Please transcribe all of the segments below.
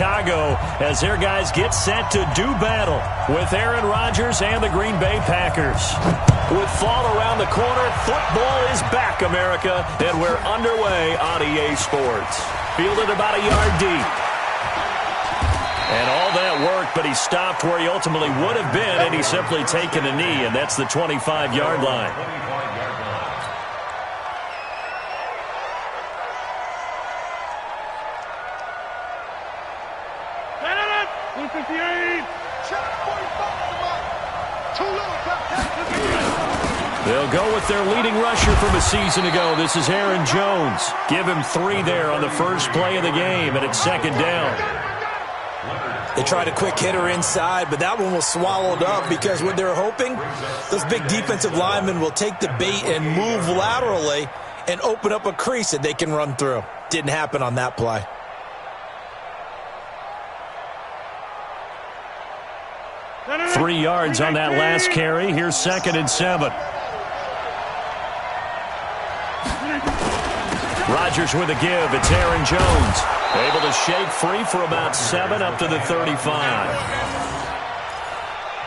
Chicago as their guys get set to do battle with Aaron Rodgers and the Green Bay Packers. With fall around the corner, football is back, America, and we're underway on EA Sports. Fielded about a yard deep. And all that work, but he stopped where he ultimately would have been, and he's simply taken a knee, and that's the 25-yard line. They'll go with their leading rusher from a season ago. This is Aaron Jones. Give him 3 there on the first play of the game, and it's second down. They tried a quick hitter inside, but that one was swallowed up because what they're hoping, those big defensive linemen will take the bait and move laterally and open up a crease that they can run through. Didn't happen on that play. Three yards on that last carry. Here's 2nd and 7. Rodgers with a give. It's Aaron Jones. Able to shake free for about 7 up to the 35.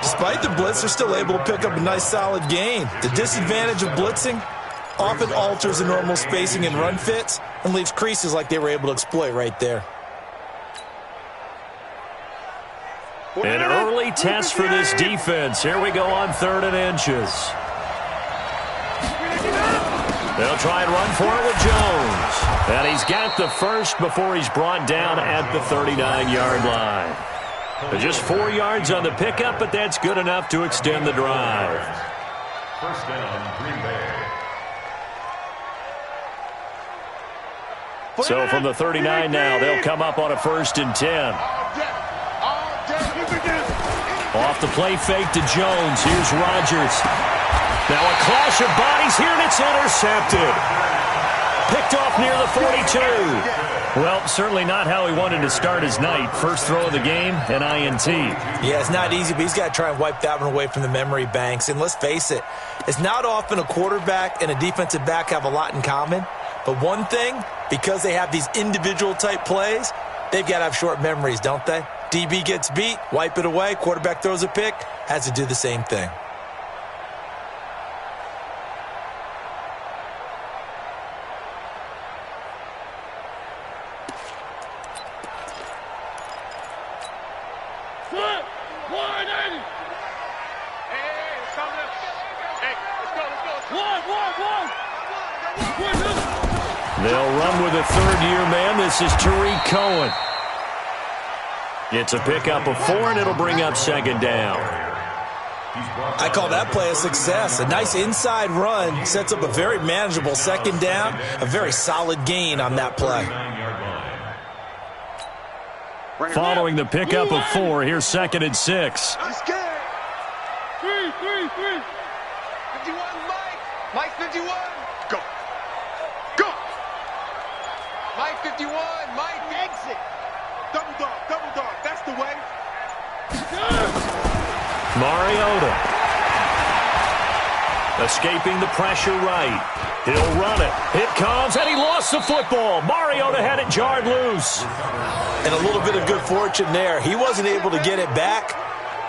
Despite the blitz, they're still able to pick up a nice solid gain. The disadvantage of blitzing often alters the normal spacing and run fits and leaves creases like they were able to exploit right there. An early test for this defense. Here we go on 3rd and inches. They'll try and run for it with Jones. And he's got the first before he's brought down at the 39-yard line. Just 4 yards on the pickup, but that's good enough to extend the drive. First down, Green Bay. So from the 39 now, they'll come up on a 1st and 10. Off the play fake to Jones. Here's Rodgers. Now a clash of bodies here, and it's intercepted. Picked off near the 42. Well, certainly not how he wanted to start his night. First throw of the game, an INT. Yeah, it's not easy, but he's got to try and wipe that one away from the memory banks. And let's face it, it's not often a quarterback and a defensive back have a lot in common. But one thing, because they have these individual type plays, they've got to have short memories, don't they? DB gets beat, wipe it away, quarterback throws a pick, has to do the same thing. They'll run with a 3rd-year man. This is Tariq Cohen. It's a pickup of 4, and it'll bring up 2nd down. I call that play a success. A nice inside run sets up a very manageable 2nd down, a very solid gain on that play. Following the pickup of 4, here's 2nd and 6. I'm scared. 3. 51, Mike. Mike 51. Go. Go. Mike 51. Mike exit. Double dog. That's the way. Mariota. Escaping the pressure right. He'll run it. It comes, and he lost the football. Mariota had it jarred loose. And a little bit of good fortune there. He wasn't able to get it back,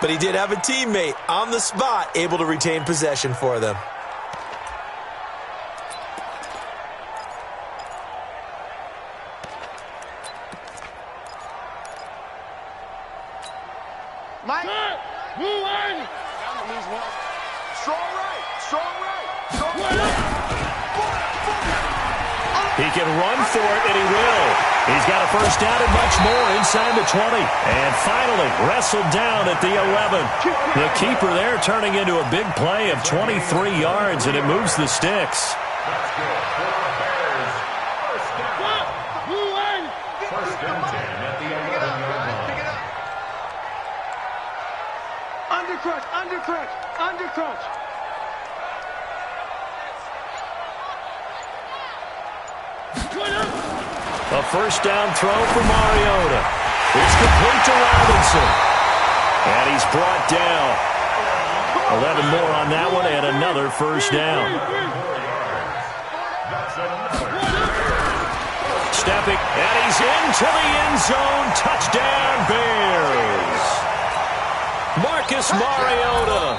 but he did have a teammate on the spot able to retain possession for them. Mike. Move on. Strong right. He can run for it, and he will. He's got a first down and much more inside the 20. And finally wrestled down at the 11. The keeper there turning into a big play of 23 yards, and it moves the sticks. First and 10 at the 11-yard line. Undercrunch. A first down throw for Mariota. It's complete to Robinson. And he's brought down. 11 more on that one, and another first down. Stepping, and he's into the end zone. Touchdown. Marcus Mariota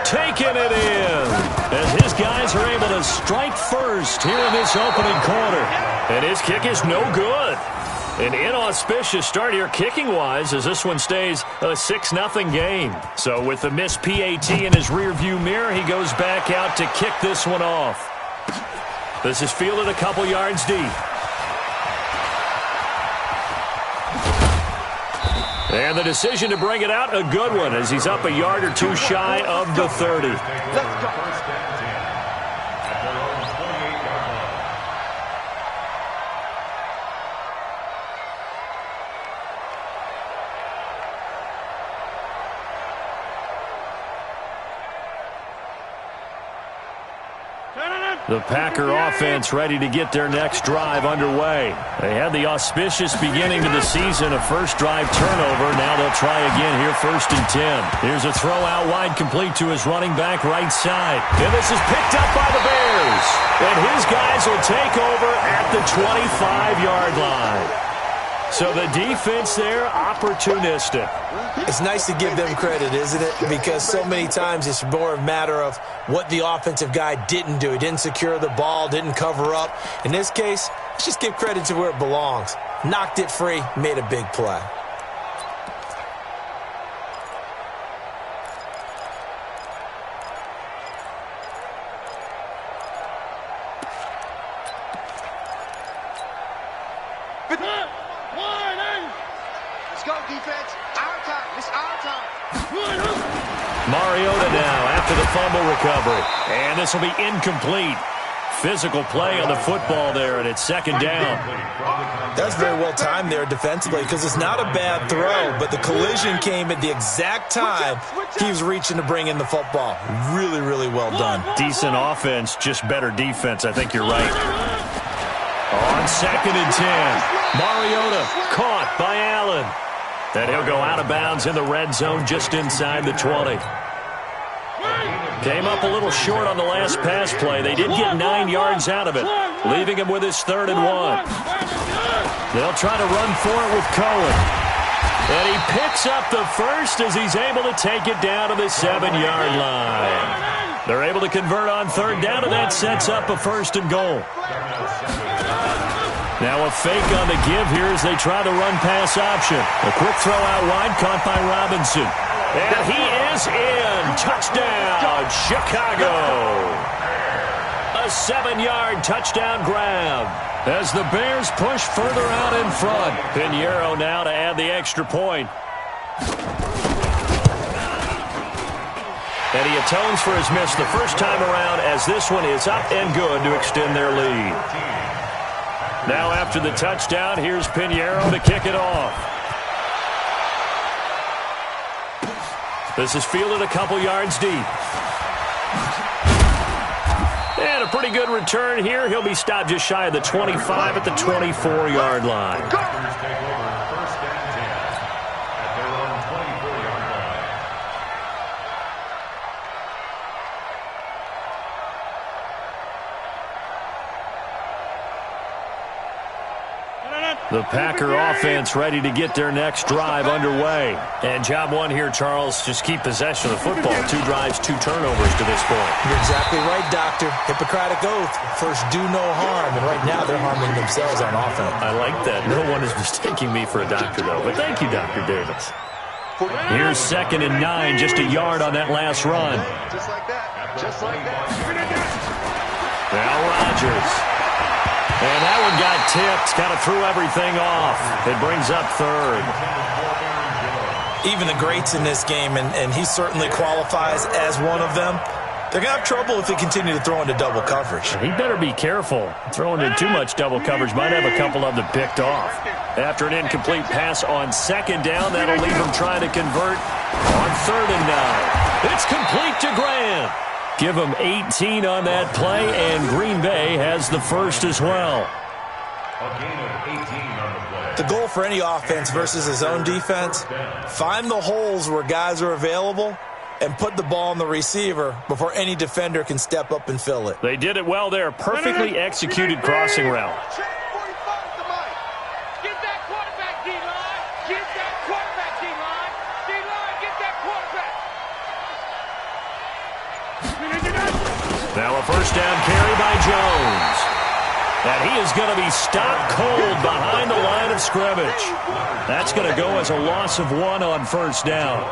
taking it in. As his guys are able to strike first here in this opening quarter. And his kick is no good. An inauspicious start here kicking-wise as this one stays a 6-0 game. So with the missed PAT in his rearview mirror, he goes back out to kick this one off. This is fielded a couple yards deep. And the decision to bring it out, a good one, as he's up a yard or two shy of the 30. Let's go. The Packer offense ready to get their next drive underway. They had the auspicious beginning to the season, a first drive turnover. Now they'll try again here, 1st and 10. Here's a throw out wide, complete to his running back right side. And this is picked up by the Bears. And his guys will take over at the 25-yard line. So the defense there, opportunistic. It's nice to give them credit, isn't it? Because so many times it's more a matter of what the offensive guy didn't do. He didn't secure the ball, didn't cover up. In this case, let's just give credit to where it belongs. Knocked it free, made a big play. Let's go, defense. Our time. It's our time. Mariota now after the fumble recovery. And this will be incomplete. Physical play on the football there, and it's 2nd down. That's very well timed there defensively because it's not a bad throw, but the collision came at the exact time he was reaching to bring in the football. Really, really well done. Decent offense, just better defense. I think you're right. On 2nd and 10, Mariota caught by Allen. And he'll go out of bounds in the red zone just inside the 20. Came up a little short on the last pass play. They did get 9 yards out of it, leaving him with his 3rd and 1. They'll try to run for it with Cohen. And he picks up the first as he's able to take it down to the 7-yard line. They're able to convert on 3rd down, and that sets up a 1st and goal. Now a fake on the give here as they try the run-pass option. A quick throw out wide, caught by Robinson. And he is in. Touchdown, Chicago. A 7-yard touchdown grab as the Bears push further out in front. Pinheiro now to add the extra point. And he atones for his miss the first time around as this one is up and good to extend their lead. Now after the touchdown, here's Pinheiro to kick it off. This is fielded a couple yards deep. And a pretty good return here. He'll be stopped just shy of the 25 at the 24-yard line. The Packer offense ready to get their next drive underway. And job one here, Charles, just keep possession of the football. 2 drives, 2 turnovers to this point. You're exactly right, Doctor. Hippocratic oath. First, do no harm. And right now, they're harming themselves on offense. I like that. No one is mistaking me for a doctor, though. But thank you, Dr. Davis. Here's 2nd and 9, just a yard on that last run. Just like that. Just like that. Now Rodgers. And that one got tipped, kind of threw everything off. It brings up 3rd. Even the greats in this game, and he certainly qualifies as one of them, they're going to have trouble if they continue to throw into double coverage. He better be careful. Throwing in too much double coverage might have a couple of them picked off. After an incomplete pass on 2nd down, that'll leave him trying to convert on 3rd and 9. It's complete to Graham. Give him 18 on that play, and Green Bay has the first as well. A gain of 18 on the play. The goal for any offense versus his own defense, find the holes where guys are available and put the ball on the receiver before any defender can step up and fill it. They did it well there. Perfectly executed crossing route. Get that quarterback, D-line. Get that quarterback, D-line. D-line, get that quarterback. Now a first down carry by Jones. And he is going to be stopped cold behind the line of scrimmage. That's going to go as a loss of 1 on first down.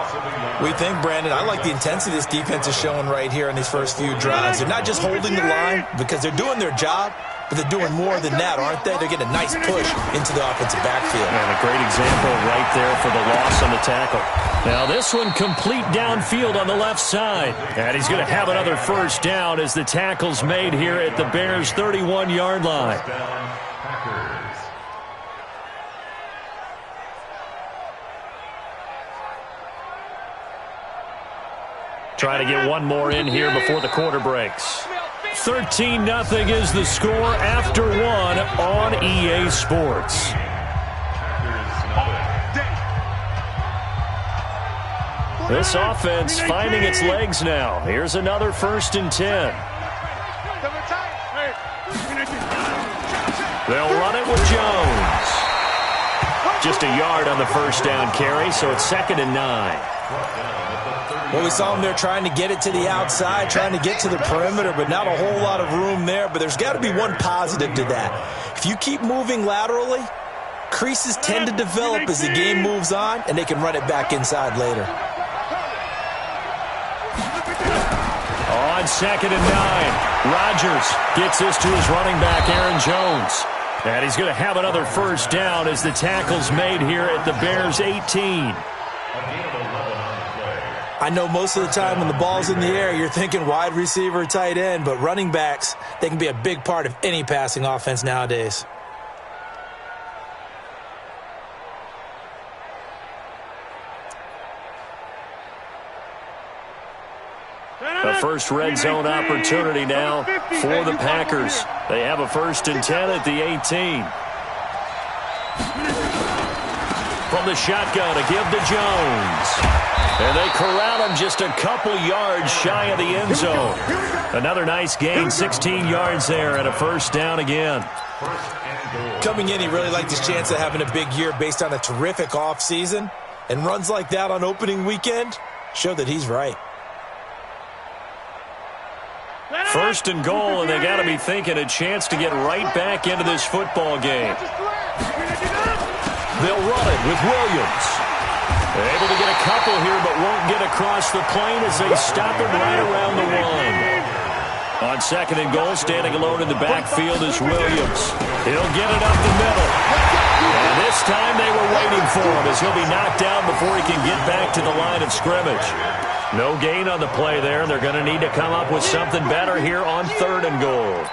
We think, Brandon, I like the intensity this defense is showing right here in these first few drives. They're not just holding the line because they're doing their job, but they're doing more than that, aren't they? They're getting a nice push into the offensive backfield. And a great example right there for the loss on the tackle. Now this one complete downfield on the left side. And he's going to have another first down as the tackle's made here at the Bears' 31-yard line. Try to get one more in here before the quarter breaks. 13-0 is the score after 1 on EA Sports. This offense finding its legs now. Here's another 1st and 10. They'll run it with Jones. Just a yard on the first down carry, so it's 2nd and 9. Well, we saw them there trying to get it to the outside, trying to get to the perimeter, but not a whole lot of room there. But there's got to be one positive to that. If you keep moving laterally, creases tend to develop as the game moves on, and they can run it back inside later. On 2nd and 9, Rodgers gets this to his running back, Aaron Jones. And he's going to have another first down as the tackle's made here at the Bears' 18. I know most of the time when the ball's in the air, you're thinking wide receiver, tight end, but running backs, they can be a big part of any passing offense nowadays. The first red zone opportunity now for the Packers. They have a 1st and 10 at the 18. From the shotgun, a give to Jones. And they corral him just a couple yards shy of the end zone. Another nice gain, 16 yards there, and a first down again. Coming in, he really liked his chance of having a big year based on a terrific offseason. And runs like that on opening weekend show that he's right. 1st and goal, and they got to be thinking a chance to get right back into this football game. They'll run it with Williams. Able to get a couple here, but won't get across the plane as they stop him right around the 1. On 2nd and goal, standing alone in the backfield is Williams. He'll get it up the middle. And this time they were waiting for him as he'll be knocked down before he can get back to the line of scrimmage. No gain on the play there. They're going to need to come up with something better here on 3rd and goal.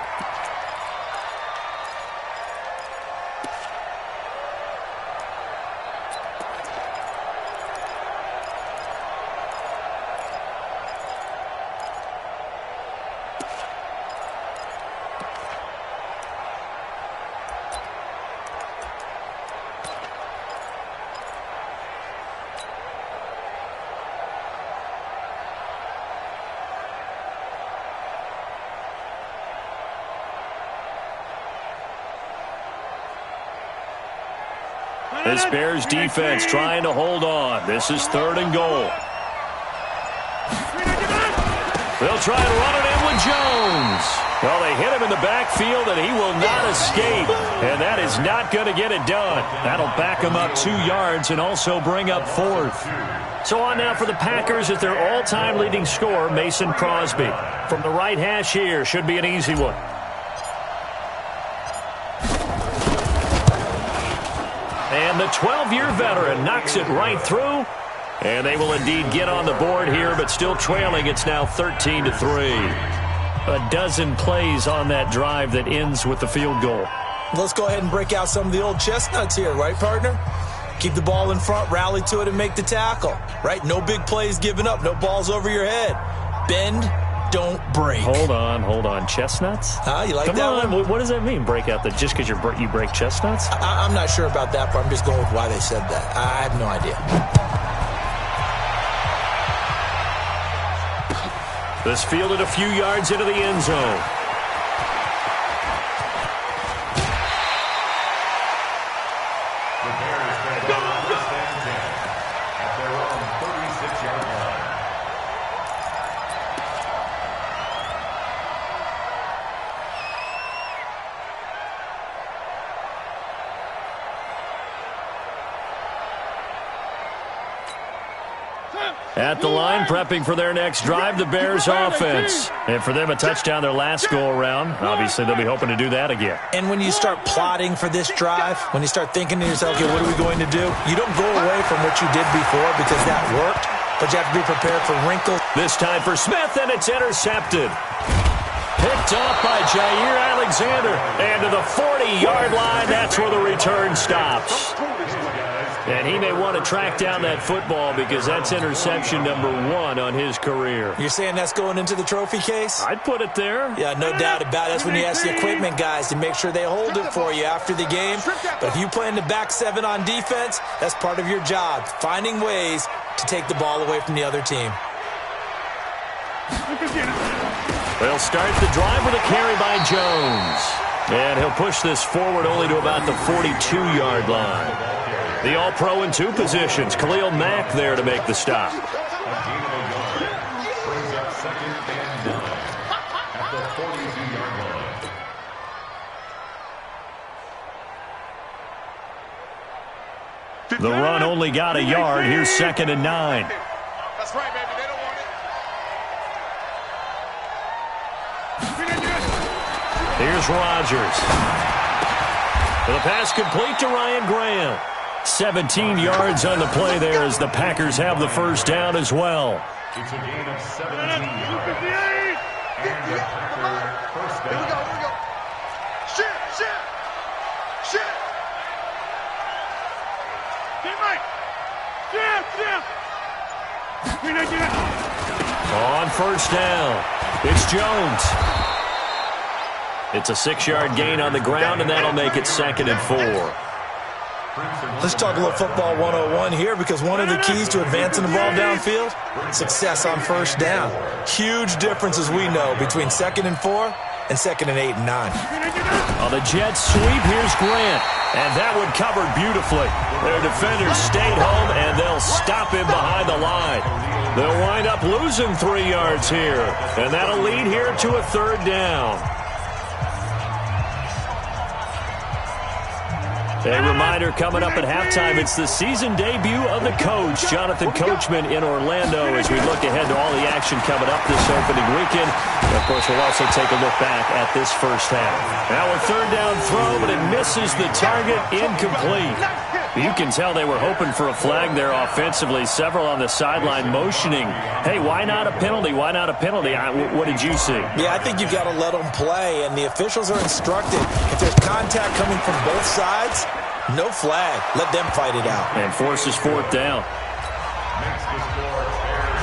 This Bears defense trying to hold on. This is 3rd and goal. They'll try and run it in with Jones. Well, they hit him in the backfield, and he will not escape. And that is not going to get it done. That'll back him up 2 yards and also bring up 4th. So on now for the Packers at their all-time leading scorer, Mason Crosby. From the right hash here, should be an easy one. And the 12-year veteran knocks it right through. And they will indeed get on the board here, but still trailing. It's now 13-3. A dozen plays on that drive that ends with the field goal. Let's go ahead and break out some of the old chestnuts here, right, partner? Keep the ball in front, rally to it, and make the tackle, right? No big plays given up, no balls over your head. Bend, don't break. Hold on. Chestnuts? You like Come that on. one? What does that mean, break out? Just because you break chestnuts? I'm not sure about that, but I'm just going with why they said that. I have no idea. This fielded a few yards into the end zone. The Bears take the first and 10 at their own 36-yard line. At the line, prepping for their next drive, the Bears offense. And for them, a touchdown their last go-around. Obviously, they'll be hoping to do that again. And when you start plotting for this drive, when you start thinking to yourself, okay, what are we going to do? You don't go away from what you did before because that worked, but you have to be prepared for wrinkles. This time for Smith, and it's intercepted. Picked off by Jair Alexander. And to the 40-yard line, that's where the return stops. And he may want to track down that football because that's interception number 1 on his career. You're saying that's going into the trophy case? I'd put it there. Yeah, no doubt about it. That's when you ask the equipment guys to make sure they hold it for you after the game. But if you play in the back 7 on defense, that's part of your job, finding ways to take the ball away from the other team. They'll start the drive with a carry by Jones. And he'll push this forward only to about the 42-yard line. The All-Pro in 2 positions. Khalil Mack there to make the stop. The run only got a yard. Here's 2nd and 9. That's right, baby. They don't want it. Here's Rodgers. The pass complete to Ryan Graham. 17 yards on the play there as the Packers have the first down as well. It's a gain of 17 yards. And the Packer first down. Here we go. Shit. On first down, it's Jones. It's a 6-yard gain on the ground, and that'll make it 2nd and 4. Let's talk a little football 101 here because one of the keys to advancing the ball downfield, success on first down. Huge difference, as we know, between 2nd and 4 and 2nd and 8 and 9. On the jet sweep, here's Grant. And that one covered beautifully. Their defenders stayed home, and they'll stop him behind the line. They'll wind up losing 3 yards here. And that'll lead here to a 3rd down. A reminder coming up at halftime, it's the season debut of the coach, Jonathan Coachman, in Orlando as we look ahead to all the action coming up this opening weekend. And of course, we'll also take a look back at this first half. Now a 3rd down throw, but it misses the target, incomplete. You can tell they were hoping for a flag there offensively. Several on the sideline motioning, hey, why not a penalty? Why not a penalty? What did you see? Yeah, I think you've got to let them play, and the officials are instructed. If there's contact coming from both sides, no flag. Let them fight it out. And forces 4th down.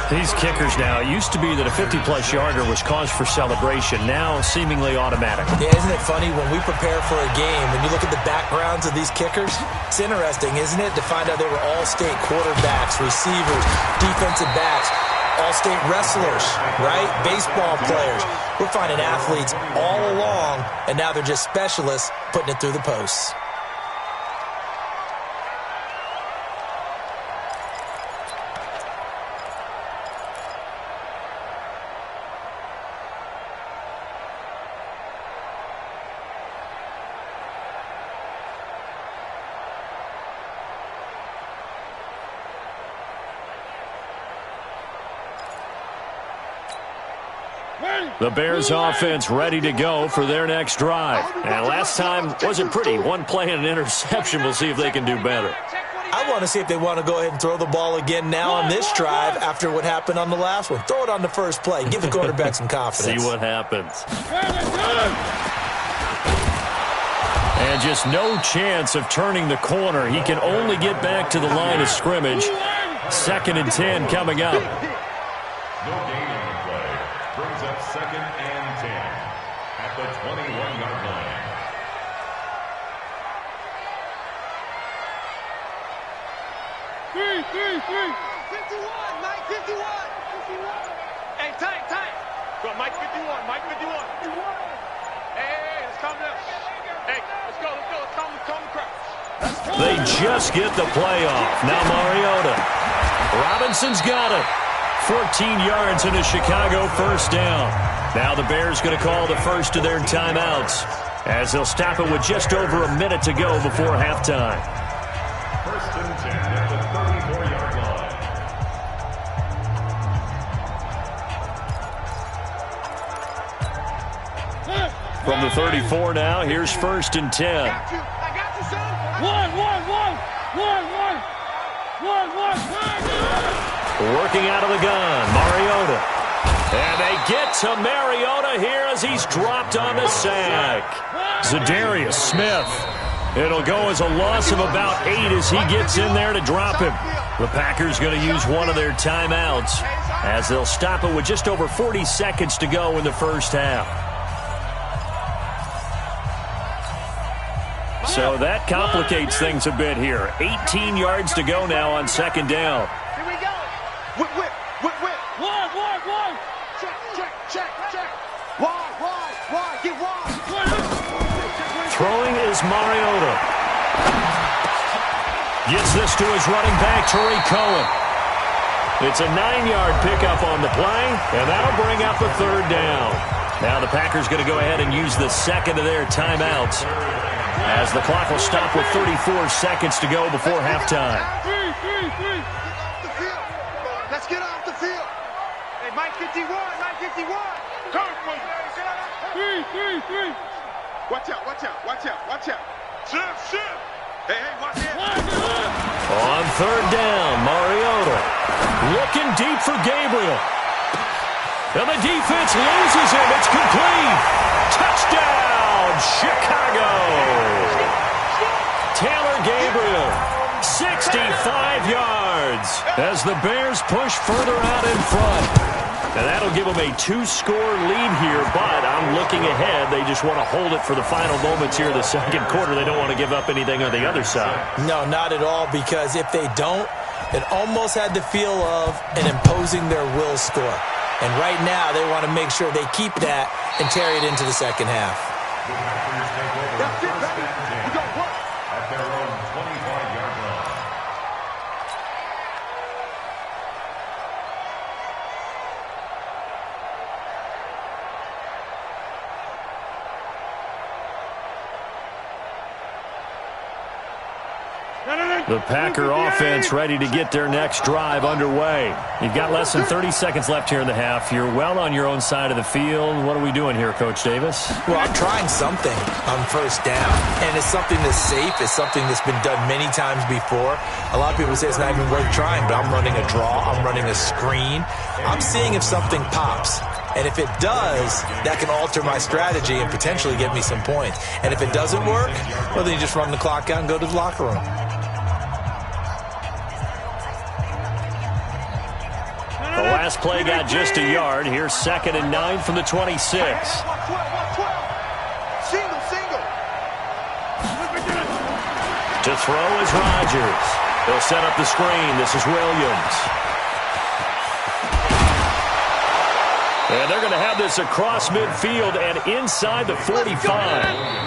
These kickers now, it used to be that a 50-plus yarder was cause for celebration. Now, seemingly automatic. Yeah, isn't it funny when we prepare for a game, when you look at the backgrounds of these kickers? It's interesting, isn't it, to find out they were all-state quarterbacks, receivers, defensive backs, all-state wrestlers, right? Baseball players. We're finding athletes all along, and now they're just specialists putting it through the posts. The Bears offense ready to go for their next drive. And last time wasn't pretty. One play and an interception. We'll see if they can do better. I want to see if they want to go ahead and throw the ball again now on this drive after what happened on the last one. Throw it on the first play. Give the quarterback some confidence. See what happens. And just no chance of turning the corner. He can only get back to the line of scrimmage. 2nd and 10 coming up. No gain on the play. Brings up 2nd and 10 at the 21-yard line. Three. 51, Mike, 51. Hey, tight. Go, Mike, 51. Hey, let's calm down. Hey, let's go. Let's calm the crowd. They just get the play off. Now Mariota. Robinson's got it. 14 yards in a Chicago first down. Now the Bears going to call the first of their timeouts as they'll stop it with just over a minute to go before halftime. 1st and 10 at the 34-yard line. from the 34 now. Here's 1st and 10. I got you, son. One. Working out of the gun, Mariota. And they get to Mariota here as he's dropped on the sack. Zadarius Smith. It'll go as a loss of about 8 as he gets in there to drop him. The Packers going to use one of their timeouts as they'll stop it with just over 40 seconds to go in the first half. So that complicates things a bit here. 18 yards to go now on 2nd down. Here we go. Whip. One. Check. Wide. Get wide. Throwing is Mariota. Gets this to his running back, Tariq Cohen. It's a 9-yard pickup on the play, and that'll bring up a 3rd down. Now the Packers going to go ahead and use the second of their timeouts as the clock will stop with 34 seconds to go before halftime. Let's get off the field. Hey, Mike 51. Come on. 3. Watch out. Shift. Hey, watch out. On 3rd down, Mariota looking deep for Gabriel. And the defense loses him. It's complete. Touchdown, Chicago. Taylor Gabriel, 65 yards as the Bears push further out in front. And that'll give them a 2-score lead here, but I'm looking ahead. They just want to hold it for the final moments here in the 2nd quarter. They don't want to give up anything on the other side. No, not at all, because if they don't, it almost had the feel of an imposing their will score. And right now, they want to make sure they keep that and carry it into the 2nd half. That's it, baby. We got work. At their own 25-yard line. The Packer offense ready to get their next drive underway. You've got less than 30 seconds left here in the half. You're well on your own side of the field. What are we doing here, Coach Davis? Well, I'm trying something on 1st down, and it's something that's safe. It's something that's been done many times before. A lot of people say it's not even worth trying, but I'm running a draw. I'm running a screen. I'm seeing if something pops. And if it does, that can alter my strategy and potentially get me some points. And if it doesn't work, well, then you just run the clock out and go to the locker room. The last play got just a yard. Here's 2nd and 9 from the 26. Single. To throw is Rodgers. They'll set up the screen. This is Williams. And they're going to have this across midfield and inside the 45.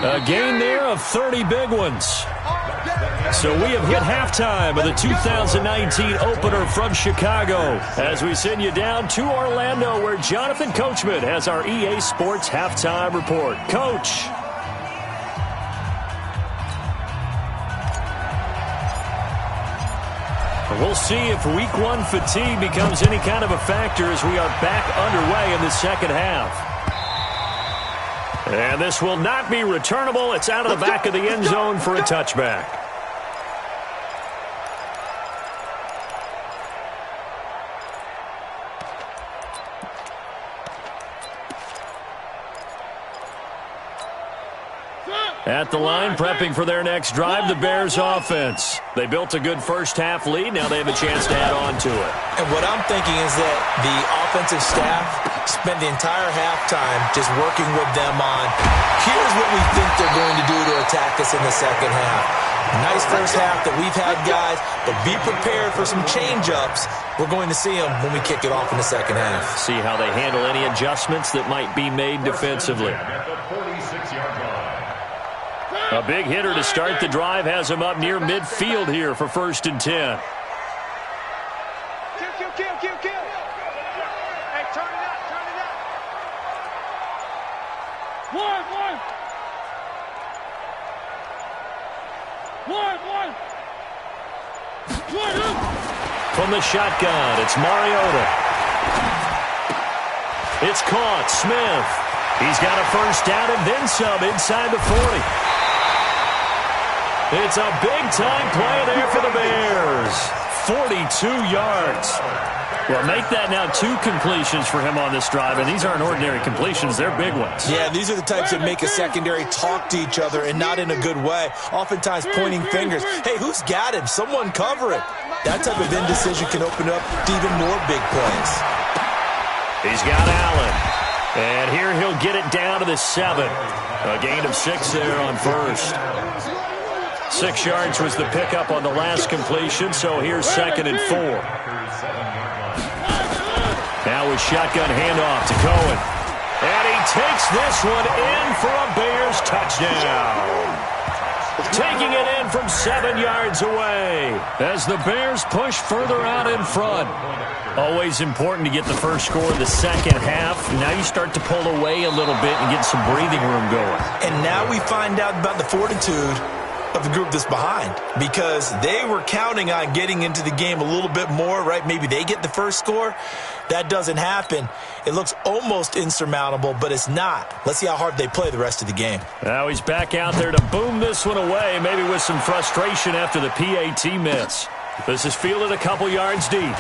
A gain there of 30 big ones. So we have hit halftime of the 2019 opener from Chicago as we send you down to Orlando where Jonathan Coachman has our EA Sports halftime report. Coach. We'll see if week 1 fatigue becomes any kind of a factor as we are back underway in the 2nd half. And this will not be returnable. It's out of the back of the end zone for a touchback. At the line, prepping for their next drive, the Bears offense. They built a good first half lead. Now they have a chance to add on to it. And what I'm thinking is that the offensive staff spent the entire halftime just working with them on, here's what we think they're going to do to attack us in the 2nd half. Nice first half that we've had, guys, but be prepared for some change-ups. We're going to see them when we kick it off in the 2nd half. See how they handle any adjustments that might be made defensively. At the 46-yard line. A big hitter to start the drive has him up near midfield here for 1st and 10. Kill. Hey, turn it up. One. From the shotgun, it's Mariota. It's caught. Smith He's got a first down and then some inside the 40. It's a big-time play there for the Bears. 42 yards. Well, make that now 2 completions for him on this drive, and these aren't ordinary completions. They're big ones. Yeah, these are the types that make a secondary talk to each other and not in a good way, oftentimes pointing fingers. Hey, who's got him? Someone cover it. That type of indecision can open up to even more big plays. He's got Allen, and here he'll get it down to the 7. A gain of 6 there on first. 6 yards was the pickup on the last completion, so here's 2nd and 4. Now with shotgun handoff to Cohen. And he takes this one in for a Bears touchdown. Taking it in from 7 yards away as the Bears push further out in front. Always important to get the first score in the second half. Now you start to pull away a little bit and get some breathing room going. And now we find out about the fortitude of the group that's behind, because they were counting on getting into the game a little bit more, right? Maybe they get the first score. That doesn't happen. It looks almost insurmountable, but it's not. Let's see how hard they play the rest of the game. Now he's back out there to boom this one away, maybe with some frustration after the PAT miss. This is fielded a couple yards deep.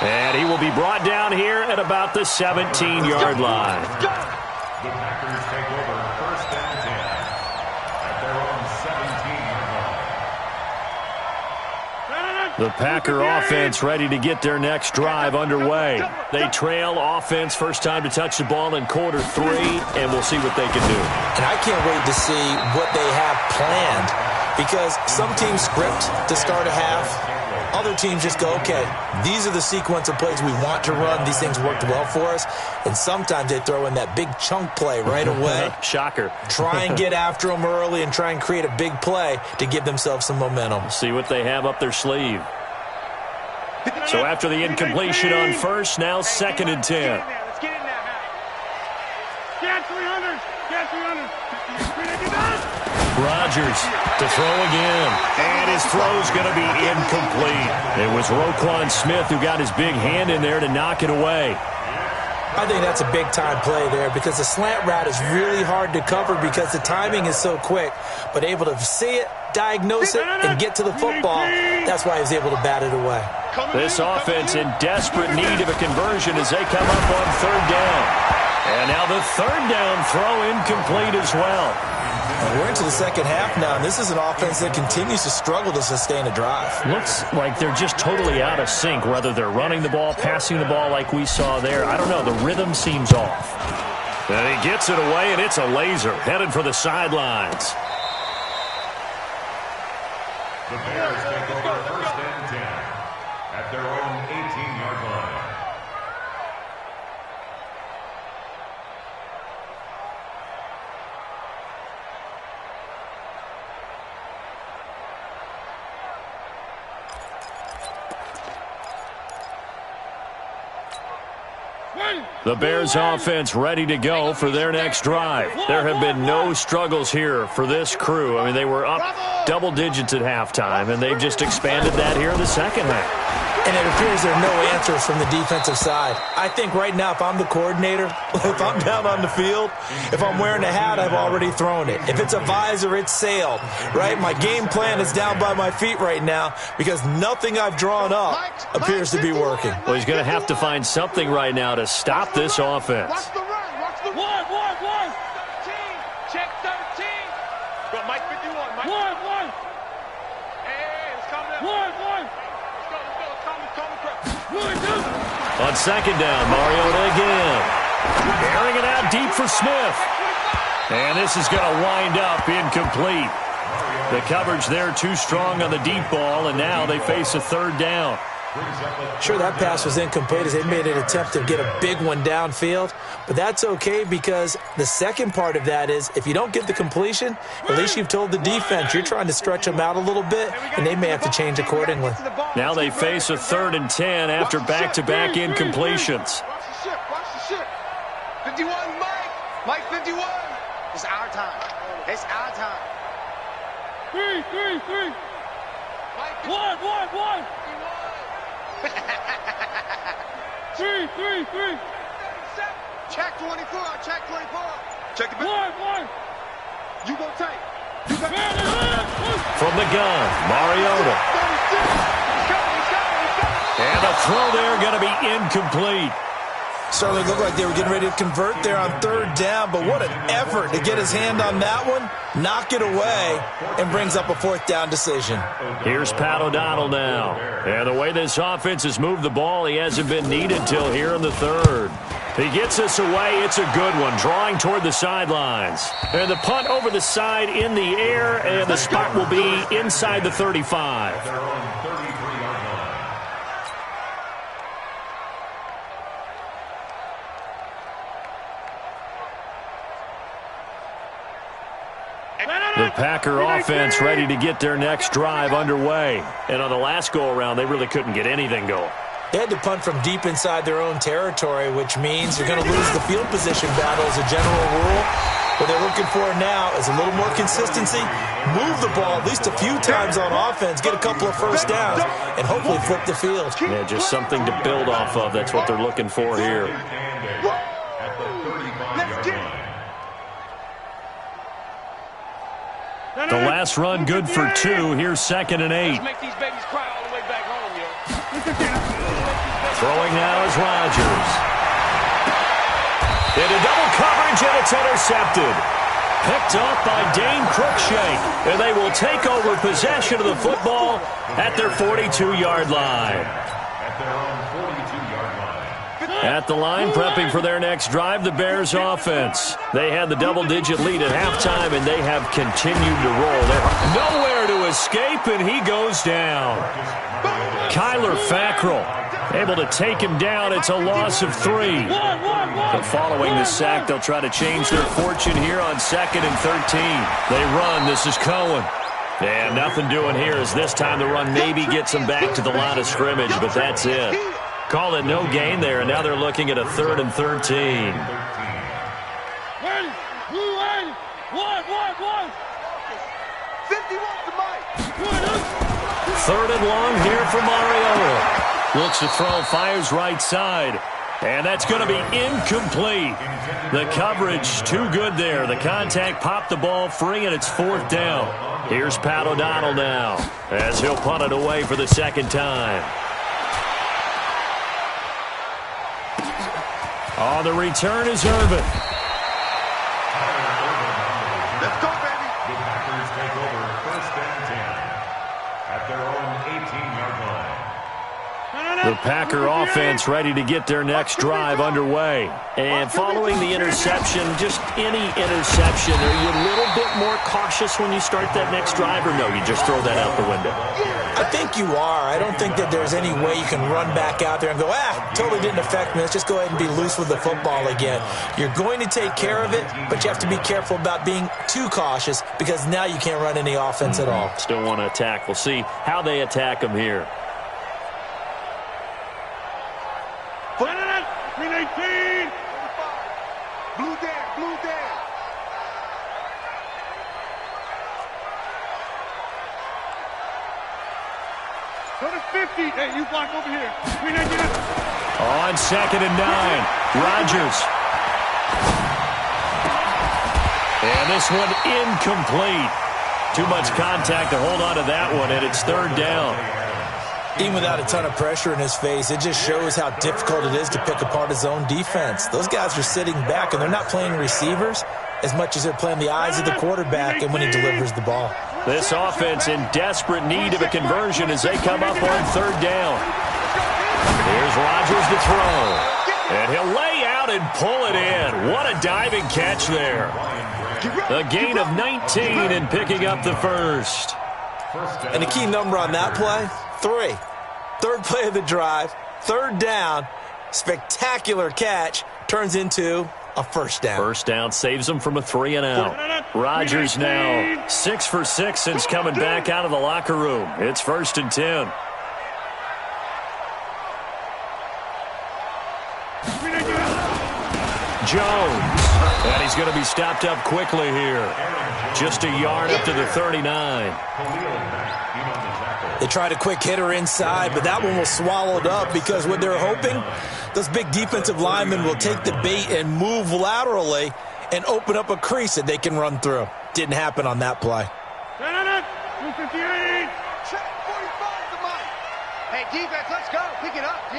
And he will be brought down here at about the 17-yard line. The Packers take over 1st and 10 at their own 17-yard line. The Packer offense ready to get their next drive underway. They trail offense first time to touch the ball in quarter 3, and we'll see what they can do. And I can't wait to see what they have planned, because some teams script to start a half. Other teams just go, okay, these are the sequence of plays we want to run. These things worked well for us. And sometimes they throw in that big chunk play right away. Shocker. Try and get after them early and try and create a big play to give themselves some momentum. See what they have up their sleeve. So after the incompletion on first, now 2nd and 10. Let's get in there, man. Get 300. Get 300. Rodgers to throw again. And his throw's going to be incomplete. It was Roquan Smith who got his big hand in there to knock it away. I think that's a big-time play there, because the slant route is really hard to cover because the timing is so quick. But able to see it, diagnose it, and get to the football, that's why he was able to bat it away. This offense in desperate need of a conversion as they come up on 3rd down. And now the 3rd down throw incomplete as well. We're into the second half now, and this is an offense that continues to struggle to sustain a drive. Looks like they're just totally out of sync, whether they're running the ball, passing the ball like we saw there. I don't know. The rhythm seems off. And he gets it away, and it's a laser headed for the sidelines. The Bears take over 1st and 10 at their own 18-yard line. The Bears offense ready to go for their next drive. There have been no struggles here for this crew. I mean, they were up double digits at halftime, and they've just expanded that here in the second half. And it appears there are no answers from the defensive side. I think right now, if I'm the coordinator, if I'm down on the field, if I'm wearing a hat, I've already thrown it. If it's a visor, it's sailed, right? My game plan is down by my feet right now because nothing I've drawn up appears to be working. Well, he's going to have to find something right now to stop this offense. Watch the run. Watch the one. 13. Check 13. Go, Mike 51. Mike. One. Hey, let's calm down. One. On 2nd down, Mariota again. Airing it out deep for Smith. And this is going to wind up incomplete. The coverage there too strong on the deep ball, and now they face a 3rd down. Sure, that pass was incomplete as they made an attempt to get a big one downfield, but that's okay because the second part of that is if you don't get the completion, at least you've told the defense you're trying to stretch them out a little bit, and they may have to change accordingly. Now they face a 3rd and 10 after back-to-back incompletions. Watch the ship. 51, Mike 51. It's our time. It's our time. 3. Mike, 1. 3. Check 24. Check 24. Check the one. You go take. From the gun, Mariota. And the throw there going to be incomplete. Certainly looked like they were getting ready to convert there on third down, but what an effort to get his hand on that one, knock it away, and brings up a fourth down decision. Here's Pat O'Donnell now. And the way this offense has moved the ball, he hasn't been needed till here in the third. He gets us away. It's a good one, drawing toward the sidelines. And the punt over the side in the air, and the spot will be inside the 35. The Packer offense ready to get their next drive underway. And on the last go-around, they really couldn't get anything going. They had to punt from deep inside their own territory, which means you're going to lose the field position battle as a general rule. What they're looking for now is a little more consistency, move the ball at least a few times on offense, get a couple of first downs, and hopefully flip the field. Yeah, just something to build off of. That's what they're looking for here. The last run good for 2. Here's 2nd and 8. Make these babies cry all the way back home, yo. Throwing now is Rodgers. Into double coverage, and it's intercepted. Picked off by Dane Cruikshank, and they will take over possession of the football at their 42-yard line. At the line, prepping for their next drive, the Bears offense. They had the double-digit lead at halftime, and they have continued to roll. They're nowhere to escape, and he goes down. Kyler Fackrell able to take him down. It's a loss of 3. But following the sack, they'll try to change their fortune here on 2nd and 13. They run. This is Cohen. And nothing doing here as this time the run maybe gets them back to the line of scrimmage, but that's it. Call it no gain there, and now they're looking at a 3rd and 13. Third and long here for Mariota. Looks to throw, fires right side. And that's going to be incomplete. The coverage too good there. The contact popped the ball free, and it's 4th down. Here's Pat O'Donnell now as he'll punt it away for the 2nd time. On the return is Irvin. Let's go, baby. The Packers take over 1st and 10 at their own 18-yard line. The Packer offense ready to get their next drive underway. And following the interception, just any interception, are you a little bit more cautious when you start that next drive, or no, you just throw that out the window? I think you are. I don't think that there's any way you can run back out there and go, totally didn't affect me. Let's just go ahead and be loose with the football again. You're going to take care of it, but you have to be careful about being too cautious because now you can't run any offense at all. Still want to attack. We'll see how they attack them here. 319. Blue down, blue down. Go to 50. Hey, you block over here. 319. On 2nd and 9, Rodgers. And this one incomplete. Too much contact to hold on to that one, and it's 3rd down. Even without a ton of pressure in his face, it just shows how difficult it is to pick apart his own defense. Those guys are sitting back, and they're not playing receivers as much as they're playing the eyes of the quarterback and when he delivers the ball. This offense in desperate need of a conversion as they come up on 3rd down. Here's Rodgers to throw. And he'll lay out and pull it in. What a diving catch there. A gain of 19 and picking up the 1st. And the key number on that play, 3. 3rd play of the drive, 3rd down, spectacular catch, turns into a 1st down. 1st down saves them from a 3 and out. Rodgers now 6 for 6 since coming back out of the locker room. It's 1st and 10. Jones. And he's going to be stopped up quickly here. Just a yard up to the 39. They tried a quick hitter inside, but that one was swallowed up because what they're hoping, those big defensive linemen will take the bait and move laterally and open up a crease that they can run through. Didn't happen on that play. Hey, defense, let's go. Pick it up, D.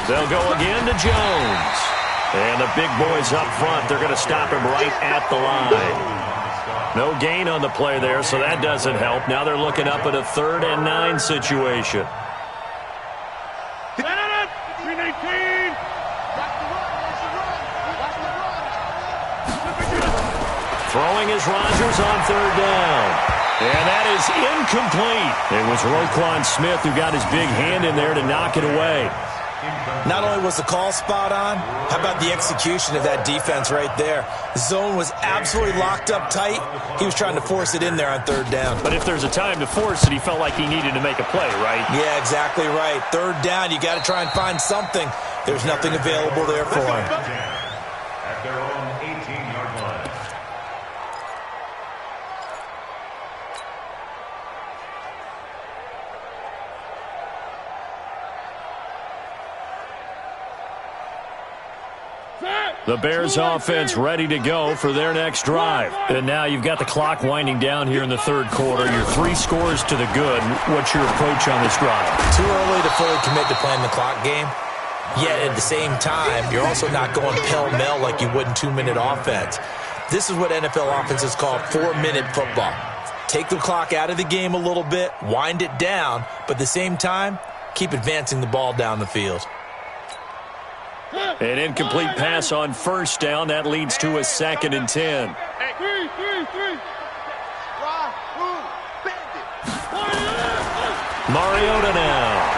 They'll go again to Jones. And the big boys up front, they're going to stop him right at the line. No gain on the play there, so that doesn't help. Now they're looking up at a 3rd and 9 situation. Throwing is Rodgers on 3rd down. And that is incomplete. It was Roquan Smith who got his big hand in there to knock it away. Not only was the call spot on, how about the execution of that defense right there? The zone was absolutely locked up tight. He was trying to force it in there on 3rd down. But if there's a time to force it, he felt like he needed to make a play, right? Yeah, exactly right. 3rd down, you got to try and find something. There's nothing available there for him. At their own 18-yard line. The Bears offense ready to go for their next drive. And now you've got the clock winding down here in the 3rd quarter. You're 3 scores to the good. What's your approach on this drive? Too early to fully commit to playing the clock game. Yet at the same time, you're also not going pell-mell like you would in 2-minute offense. This is what NFL offenses call 4-minute football. Take the clock out of the game a little bit, wind it down, but at the same time, keep advancing the ball down the field. An incomplete pass on 1st down. That leads to a 2nd and 10. Mariota now.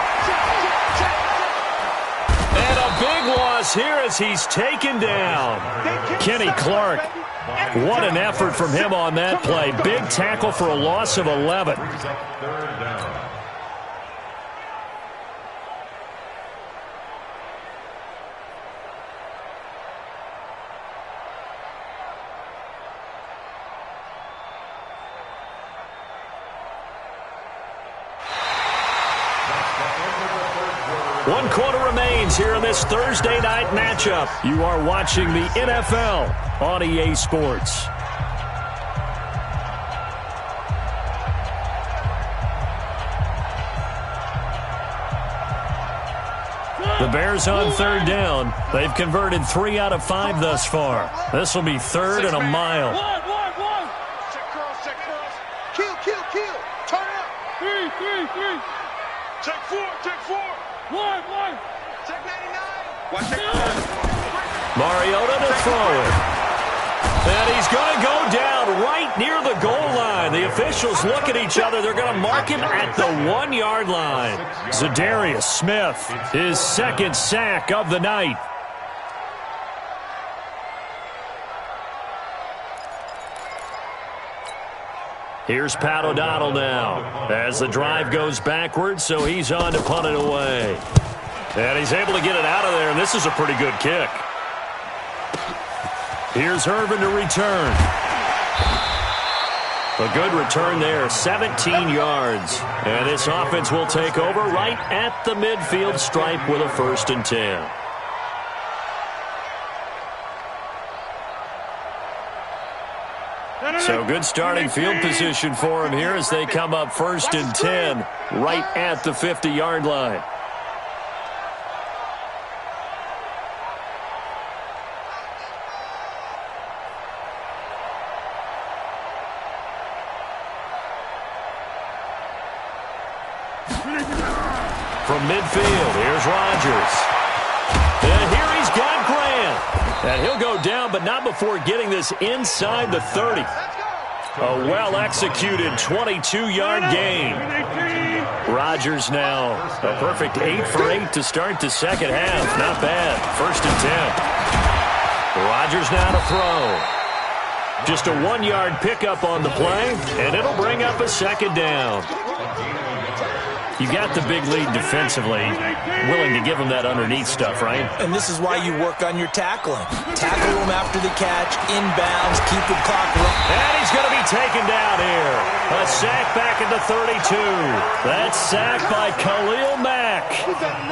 And a big loss here as he's taken down. Kenny Clark. What an effort from him on that play. Big tackle for a loss of 11. One quarter remains here in this Thursday night matchup. You are watching the NFL on EA Sports. The Bears on 3rd down. They've converted 3 out of 5 thus far. This will be 3rd and a mile. Check cross. Kill. Turn up. 3. Check 4. 1. Check 99. Watch check 4. Mariota to throw it. And he's going to go down right near the goal line. The officials look at each other. They're going to mark him at the 1-yard line. Zadarius Smith, his 2nd sack of the night. Here's Pat O'Donnell now as the drive goes backwards, so he's on to punt it away. And he's able to get it out of there, and this is a pretty good kick. Here's Irvin to return. A good return there, 17 yards. And this offense will take over right at the midfield stripe with a 1st and 10. So good starting field position for him here as they come up 1st and 10 right at the 50-yard line. From midfield, here's Rodgers. And here he's got Grant. And he'll go down, but not before getting this inside the 30. A well-executed 22-yard gain. Rodgers now a perfect 8 for 8 to start the 2nd half. Not bad. 1st and 10. Rodgers now to throw. Just a 1-yard pickup on the play, and it'll bring up a 2nd down. You got the big lead defensively, willing to give them that underneath stuff, right? And this is why you work on your tackling. Tackle them after the catch, inbounds, keep the clock running. And he's going to be taken down here. A sack back at the 32. That's sacked by Khalil Mack.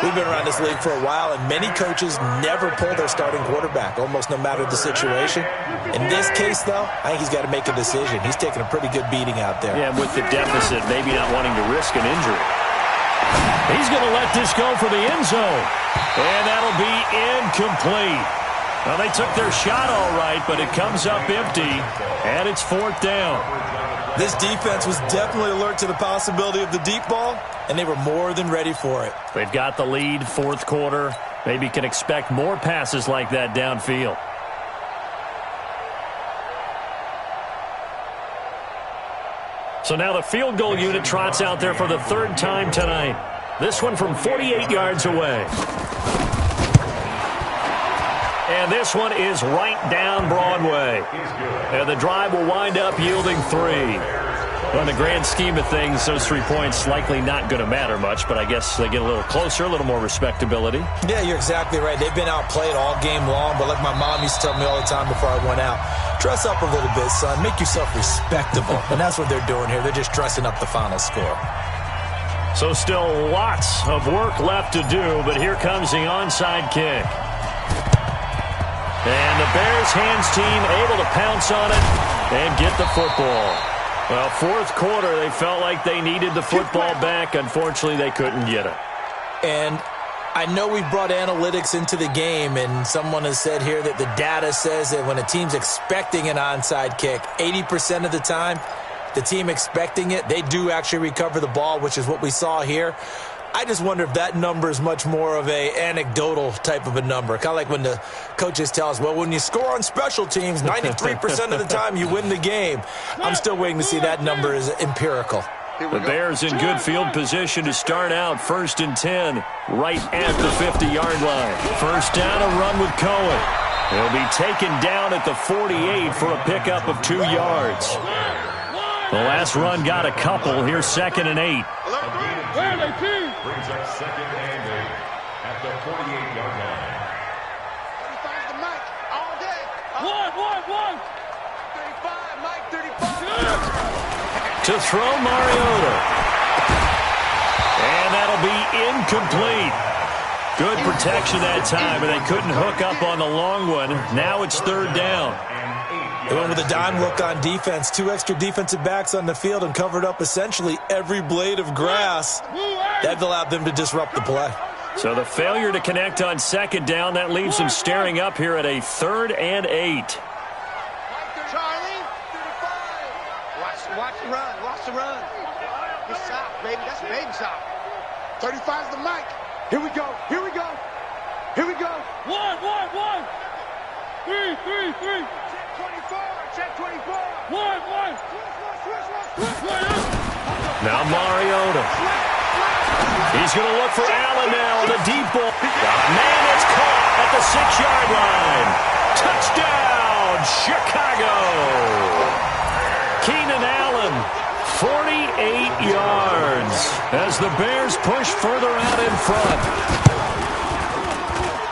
We've been around this league for a while, and many coaches never pull their starting quarterback, almost no matter the situation. In this case, though, I think he's got to make a decision. He's taking a pretty good beating out there. Yeah, with the deficit, maybe not wanting to risk an injury. He's going to let this go for the end zone. And that'll be incomplete. Well, they took their shot all right, but it comes up empty, and it's 4th down. This defense was definitely alert to the possibility of the deep ball, and they were more than ready for it. They've got the lead, 4th quarter. Maybe can expect more passes like that downfield. So now the field goal unit trots out there for the 3rd time tonight. This one from 48 yards away. And this one is right down Broadway. And the drive will wind up yielding 3. Well, in the grand scheme of things, those 3 points likely not going to matter much, but I guess they get a little closer, a little more respectability. Yeah, you're exactly right. They've been outplayed all game long, but like my mom used to tell me all the time before I went out, dress up a little bit, son. Make yourself respectable. And that's what they're doing here. They're just dressing up the final score. So still lots of work left to do, but here comes the onside kick. And the Bears hands team able to pounce on it and get the football. Well, 4th quarter, they felt like they needed the football back. Unfortunately, they couldn't get it. And I know we brought analytics into the game, and someone has said here that the data says that when a team's expecting an onside kick, 80% of the time, the team expecting it, they do actually recover the ball, which is what we saw here. I just wonder if that number is much more of a anecdotal type of a number. Kind of like when the coaches tell us, well, when you score on special teams, 93% of the time you win the game. I'm still waiting to see that number is empirical. The Bears in good field position to start out 1st and 10, right at the 50-yard line. 1st down, a run with Cohen. He'll be taken down at the 48 for a pickup of 2 yards. The last run got a couple. Here's 2nd and 8. Brings up 2nd and 8 at the 48-yard line. 35's the Mike all day. 35, Mike, 35. To throw Mariota. And that'll be incomplete. Good protection that time, and they couldn't hook up on the long one. Now it's 3rd down. They went with a dime look on defense. 2 extra defensive backs on the field and covered up essentially every blade of grass. That allowed them to disrupt the play. So the failure to connect on 2nd down, that leaves them staring up here at a 3rd and 8. Charlie, 35. Watch the run. Watch the run. Good shot, baby. That's a baby shot. 35's the Mike. Here we go. Here we go. Here we go. 1. 3. Check 24. 1. Now Mariota. He's going to look for Allen now on the deep ball. Man, it's caught at the 6-yard line. Touchdown, Chicago. Keenan Allen, 48 yards as the Bears push further out in front.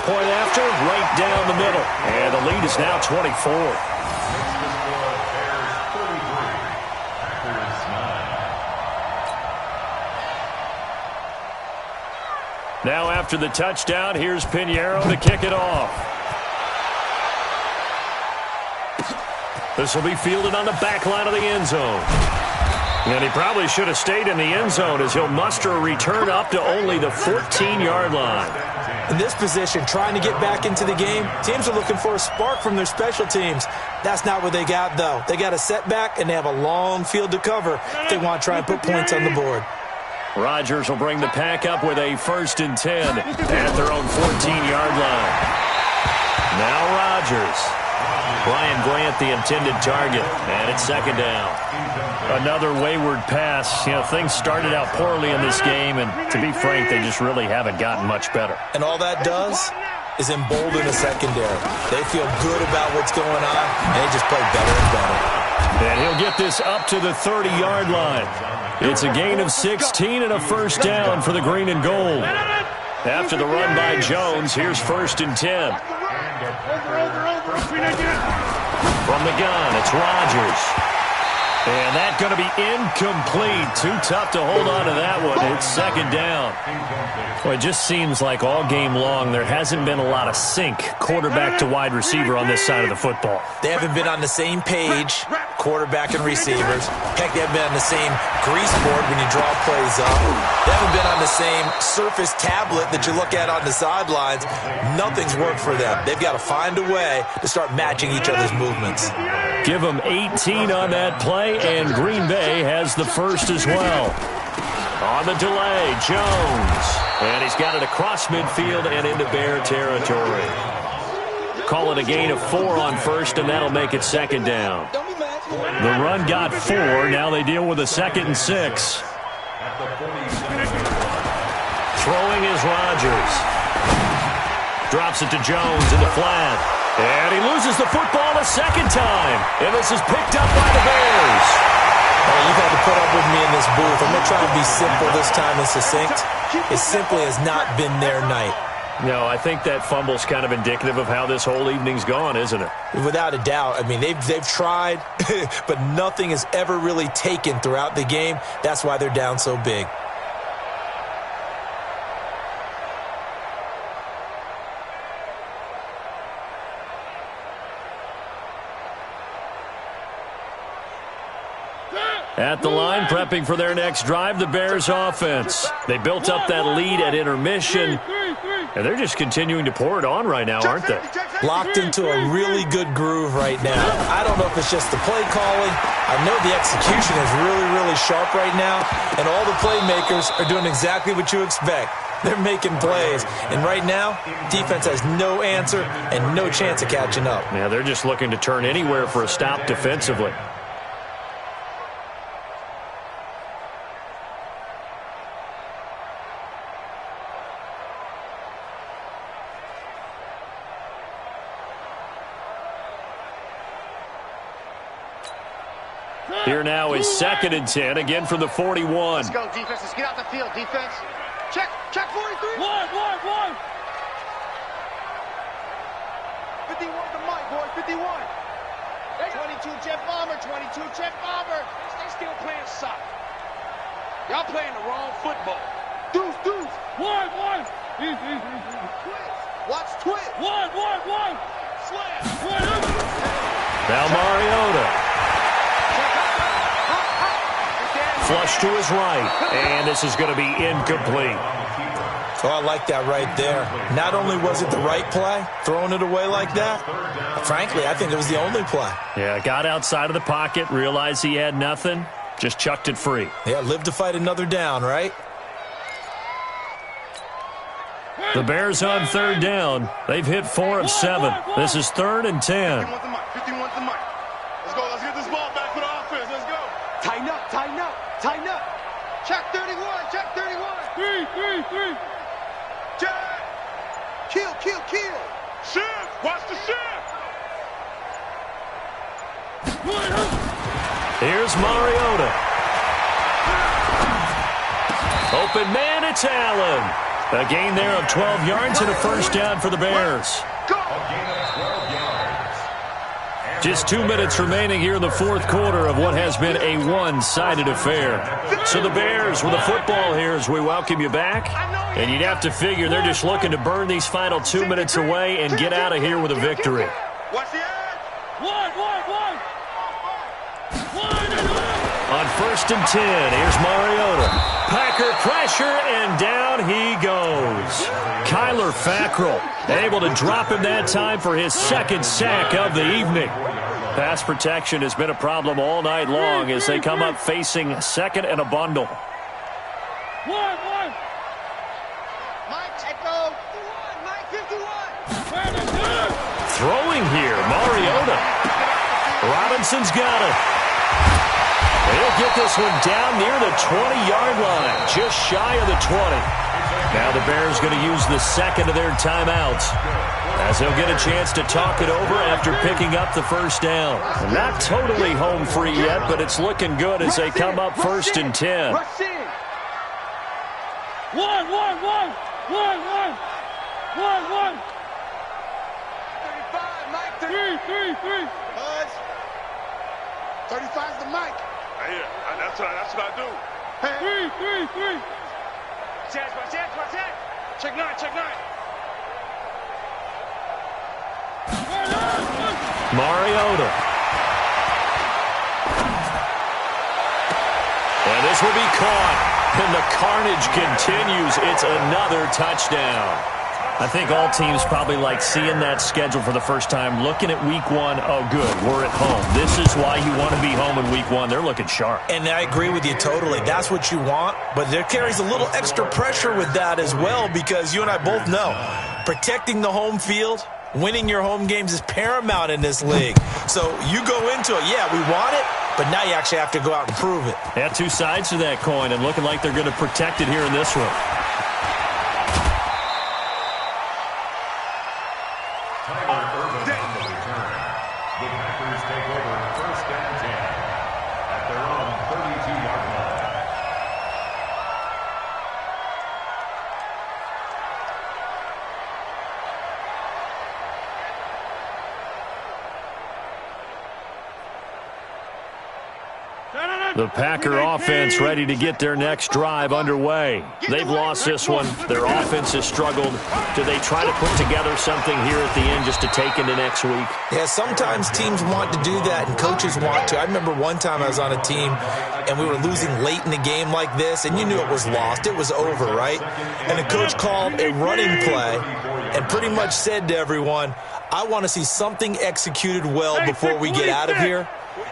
Point after, right down the middle. And the lead is now 24. Now after the touchdown, here's Pinheiro to kick it off. This will be fielded on the back line of the end zone. And he probably should have stayed in the end zone as he'll muster a return up to only the 14-yard line. In this position, trying to get back into the game, teams are looking for a spark from their special teams. That's not what they got, though. They got a setback, and they have a long field to cover if they want to try and put points on the board. Rodgers will bring the pack up with a 1st and 10 at their own 14-yard line. Now Rodgers. Brian Grant, the intended target, and it's 2nd down. Another wayward pass. You know, things started out poorly in this game, and to be frank, they just really haven't gotten much better. And all that does is embolden the secondary. They feel good about what's going on, and they just play better and better. And he'll get this up to the 30-yard line. It's a gain of 16 and a first down for the green and gold. After the run by Jones, here's 1st and 10. From the gun, it's Rodgers. And that's going to be incomplete. Too tough to hold on to that one. It's 2nd down. Well, it just seems like all game long there hasn't been a lot of sync quarterback to wide receiver on this side of the football. They haven't been on the same page, quarterback and receivers. Heck, they haven't been on the same grease board when you draw plays up. They haven't been on the same surface tablet that you look at on the sidelines. Nothing's worked for them. They've got to find a way to start matching each other's movements. Give them 18 on that play, and Green Bay has the first as well. On the delay, Jones. And he's got it across midfield and into Bear territory. Call it a gain of 4 on first, and that'll make it 2nd down. The run got 4. Now they deal with a 2nd and 6. Throwing is Rodgers. Drops it to Jones in the flat. And he loses the football a 2nd time. And this is picked up by the Bears. Oh, you've had to put up with me in this booth. I'm going to try to be simple this time and succinct. It simply has not been their night. No, I think that fumble's kind of indicative of how this whole evening's gone, isn't it? Without a doubt. I mean, they've tried, but nothing has ever really taken throughout the game. That's why they're down so big. At the line, prepping for their next drive, the Bears offense. They built up that lead at intermission, and they're just continuing to pour it on right now, aren't they? Locked into a really good groove right now. I don't know if it's just the play calling. I know the execution is really, really sharp right now, and all the playmakers are doing exactly what you expect. They're making plays, and right now, defense has no answer and no chance of catching up. Yeah, they're just looking to turn anywhere for a stop defensively. Here now is 2nd and 10, again from the 41. Let's go, defense. Let's get out the field, defense. Check 43. One. 51 the mic, boys, 51. 22 jet bomber, 22 jet bomber. They still playing soccer. Y'all playing the wrong football. Deuce. One. Twist. Watch twist. One. Slam. Now Mariota. Flush to his right, and this is going to be incomplete. Oh, I like that right there. Not only was it the right play, throwing it away like that, frankly, I think it was the only play. Yeah, got outside of the pocket, realized he had nothing, just chucked it free. Yeah, live to fight another down, right? The Bears on 3rd down. They've hit 4 of 7. This is 3rd and 10. 51's the mic. Let's go. Let's get this ball back for the offense. Let's go. Tighten up. Check 31. 3. Check. Kill. Shift. Watch the shift. Here's Mariota. Open man, it's Allen. A gain there of 12 yards and a first down for the Bears. Just 2 minutes remaining here in the 4th quarter of what has been a one-sided affair. So the Bears with the football here as we welcome you back. And you'd have to figure they're just looking to burn these final 2 minutes away and get out of here with a victory. Watch the edge. One. On 1st and 10, here's Mariota. Packer pressure, and down he goes. Kyler Fackrell able to drop him that time for his 2nd sack of the evening. Pass protection has been a problem all night long as they come up facing 2nd and a bundle. One. Mike, echo. Mike 51. Throwing here, Mariota. Robinson's got it. He'll get this one down near the 20-yard line, just shy of the 20. Now the Bears going to use the second of their timeouts, as they'll get a chance to talk it over after picking up the first down. Not totally home free yet, but it's looking good as they come up 1st and 10. One. 35, Mike. 3. Buzz. 35's the mic. Yeah, that's what I do. Hey. 3. Check 9. Mariota. And this will be caught. And the carnage continues. It's another touchdown. I think all teams probably like seeing that schedule for the first time, looking at week 1. Oh, good, we're at home. This is why you want to be home in week 1. They're looking sharp. And I agree with you totally. That's what you want. But there carries a little extra pressure with that as well, because you and I both know protecting the home field, winning your home games is paramount in this league. So you go into it, yeah, we want it, but now you actually have to go out and prove it. Yeah, two sides to that coin, and looking like they're going to protect it here in this one. The Packer offense ready to get their next drive underway. They've lost this one. Their offense has struggled. Do they try to put together something here at the end just to take into next week? Yeah, sometimes teams want to do that and coaches want to. I remember one time I was on a team and we were losing late in the game like this, and you knew it was lost. It was over, right? And the coach called a running play and pretty much said to everyone, I want to see something executed well before we get out of here.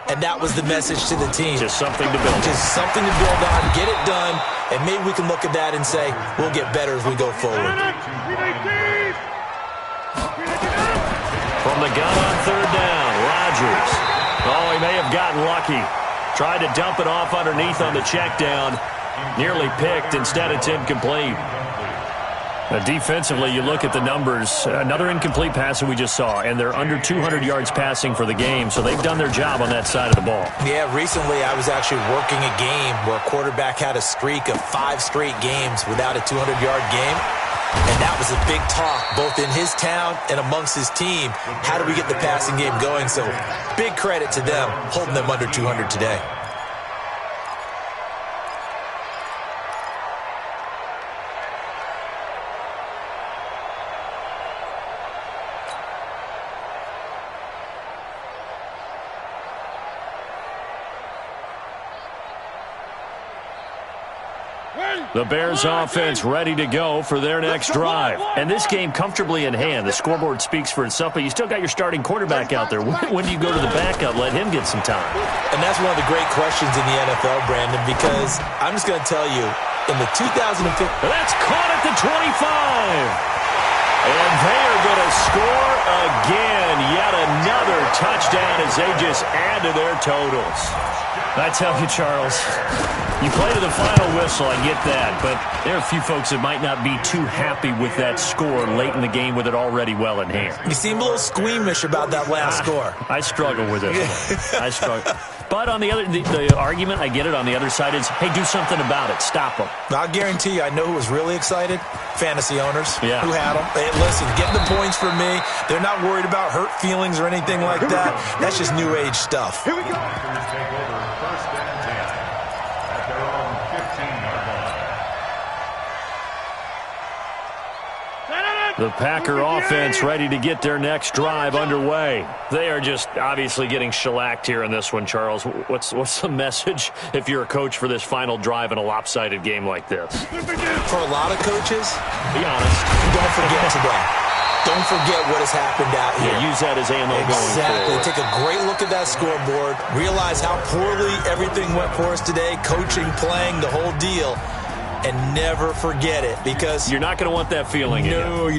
And that was the message to the team. Just something to build. Just something to build on, get it done, and maybe we can look at that and say, we'll get better as we go forward. From the gun on 3rd down, Rodgers. Oh, he may have gotten lucky. Tried to dump it off underneath on the check down. Nearly picked. Instead, it's incomplete. Defensively, you look at the numbers. Another incomplete pass that we just saw, and they're under 200 yards passing for the game, so they've done their job on that side of the ball. Yeah, recently I was actually working a game where a quarterback had a streak of 5 straight games without a 200-yard game, and that was a big talk both in his town and amongst his team. How do we get the passing game going? So big credit to them holding them under 200 today. The Bears offense ready to go for their next drive. And this game comfortably in hand. The scoreboard speaks for itself, but you still got your starting quarterback out there. When do you go to the backup, let him get some time? And that's one of the great questions in the NFL, Brandon, because I'm just going to tell you, in the 2015... That's caught at the 25. And they are going to score again. Yet another touchdown as they just add to their totals. I tell you, Charles, you play to the final whistle, I get that, but there are a few folks that might not be too happy with that score late in the game with it already well in hand. You seem a little squeamish about that last score. I struggle with it. I struggle. But on the other, the argument, I get it, on the other side is, hey, do something about it. Stop them. I'll guarantee you, I know who was really excited. Fantasy owners who had them. Hey, listen, get the points for me. They're not worried about hurt feelings or anything like that. That's just new age stuff. Here we go. Take over 1st and 10 at their own 15-yard line. The Packer offense ready to get their next drive underway. They are just obviously getting shellacked here in this one, Charles. What's the message if you're a coach for this final drive in a lopsided game like this? For a lot of coaches, be honest, don't forget today. Don't forget what has happened out here. Yeah, use that as ammo going forward. Exactly. Take a great look at that scoreboard. Realize how poorly everything went for us today. Coaching, playing, the whole deal. And never forget it, because you're not going to want that feeling again. No.